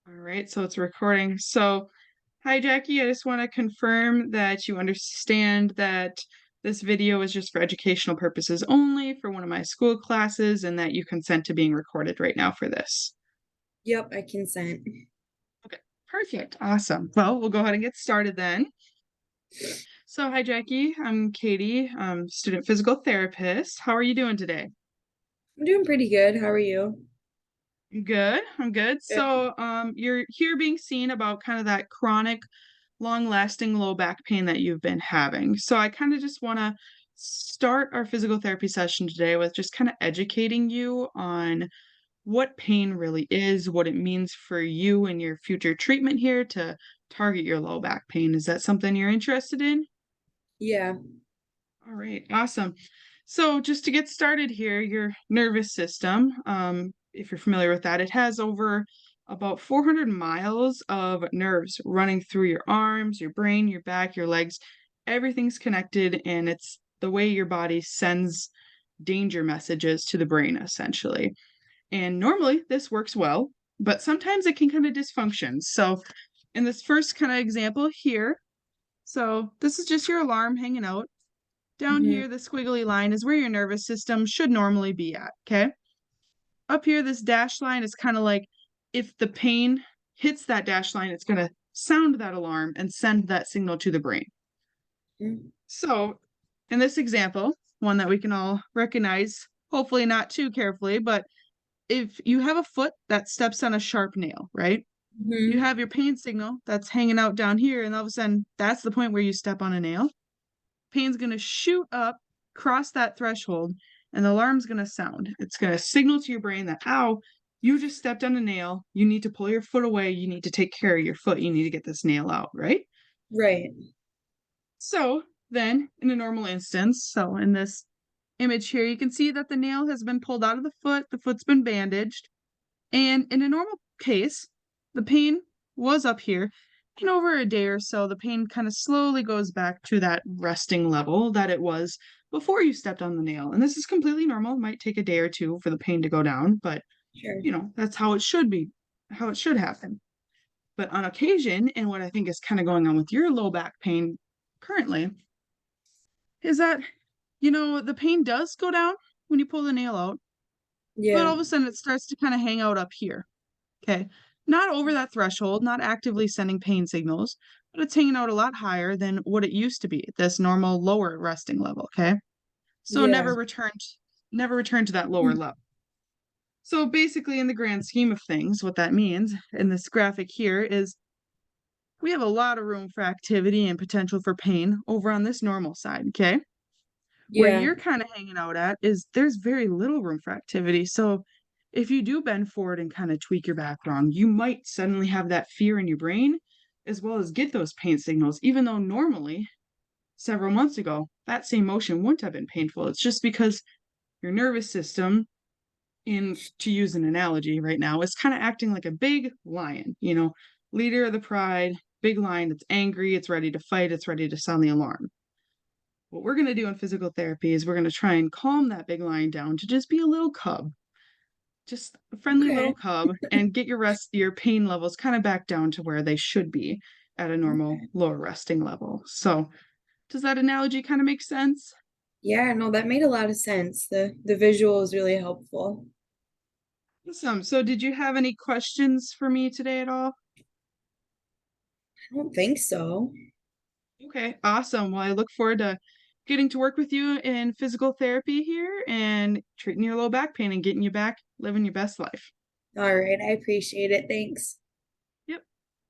All right, so it's recording. So, hi Jackie, I just want to confirm that you understand that this video is just for educational purposes only for one of my school classes and that you consent to being recorded right now for this. Yep, I consent. Okay, perfect. Awesome. Well, we'll go ahead and get started then. So, hi Jackie, I'm Katie, student physical therapist. How are you doing today? I'm doing pretty good. How are you? Good. I'm good. Good. So, you're here being seen about kind of that chronic, long-lasting low back pain that you've been having. So, I kind of just want to start our physical therapy session today with just kind of educating you on what pain really is, what it means for you and your future treatment here to target your low back pain. Is that something you're interested in? Yeah. All right, awesome. So just to get started here, your nervous system, if you're familiar with that, it has over about 400 miles of nerves running through your arms, your brain, your back, your legs. Everything's connected, and it's the way your body sends danger messages to the brain, essentially. And normally this works well, but sometimes it can kind of dysfunction. So in this first kind of example here, so this is just your alarm hanging out. Down Hmm. here, the squiggly line is where your nervous system should normally be at, okay? Up here, this dash line is kind of like if the pain hits that dash line, it's going to sound that alarm and send that signal to the brain. So, in this example, one that we can all recognize, hopefully not too carefully, but if you have a foot that steps on a sharp nail, right? You Hmm. have your pain signal that's hanging out down here, and all of a sudden, that's the point where you step on a nail. Pain's going to shoot up, cross that threshold, and the alarm's going to sound. It's going to signal to your brain that, ow, you just stepped on a nail. You need to pull your foot away. You need to take care of your foot. You need to get this nail out, right? Right. So then, in a normal instance, so in this image here, you can see that the nail has been pulled out of the foot's been bandaged. And in a normal case, the pain was up here. And over a day or so, the pain kind of slowly goes back to that resting level that it was before you stepped on the nail. And this is completely normal. It might take a day or two for the pain to go down, but Sure. that's how it should be, how it should happen. But on occasion, and what I think is kind of going on with your low back pain currently, is that, the pain does go down when you pull the nail out, but Yeah. all of a sudden it starts to kind of hang out up here. Okay. Not over that threshold, not actively sending pain signals, but it's hanging out a lot higher than what it used to be, this normal lower resting level. Okay. So Yeah. never returned to that lower level. So basically, in the grand scheme of things, what that means in this graphic here is we have a lot of room for activity and potential for pain over on this normal side. Okay. Where Yeah. you're kind of hanging out at is there's very little room for activity. So if you do bend forward and kind of tweak your back wrong, you might suddenly have that fear in your brain as well as get those pain signals, even though normally several months ago, that same motion wouldn't have been painful. It's just because your nervous system, in to use an analogy right now, is kind of acting like a big lion, leader of the pride, big lion that's angry, it's ready to fight, it's ready to sound the alarm. What we're going to do in physical therapy is we're going to try and calm that big lion down to just be a little cub, just a friendly little Okay. cub, and get your pain levels kind of back down to where they should be at a normal Okay. lower resting level. So, does that analogy kind of make sense? Yeah, no, that made a lot of sense. The visual is really helpful. Awesome. So, did you have any questions for me today at all? I don't think so. Okay, awesome. Well, I look forward to getting to work with you in physical therapy here and treating your low back pain and getting you back living your best life. All right, I appreciate it. Thanks.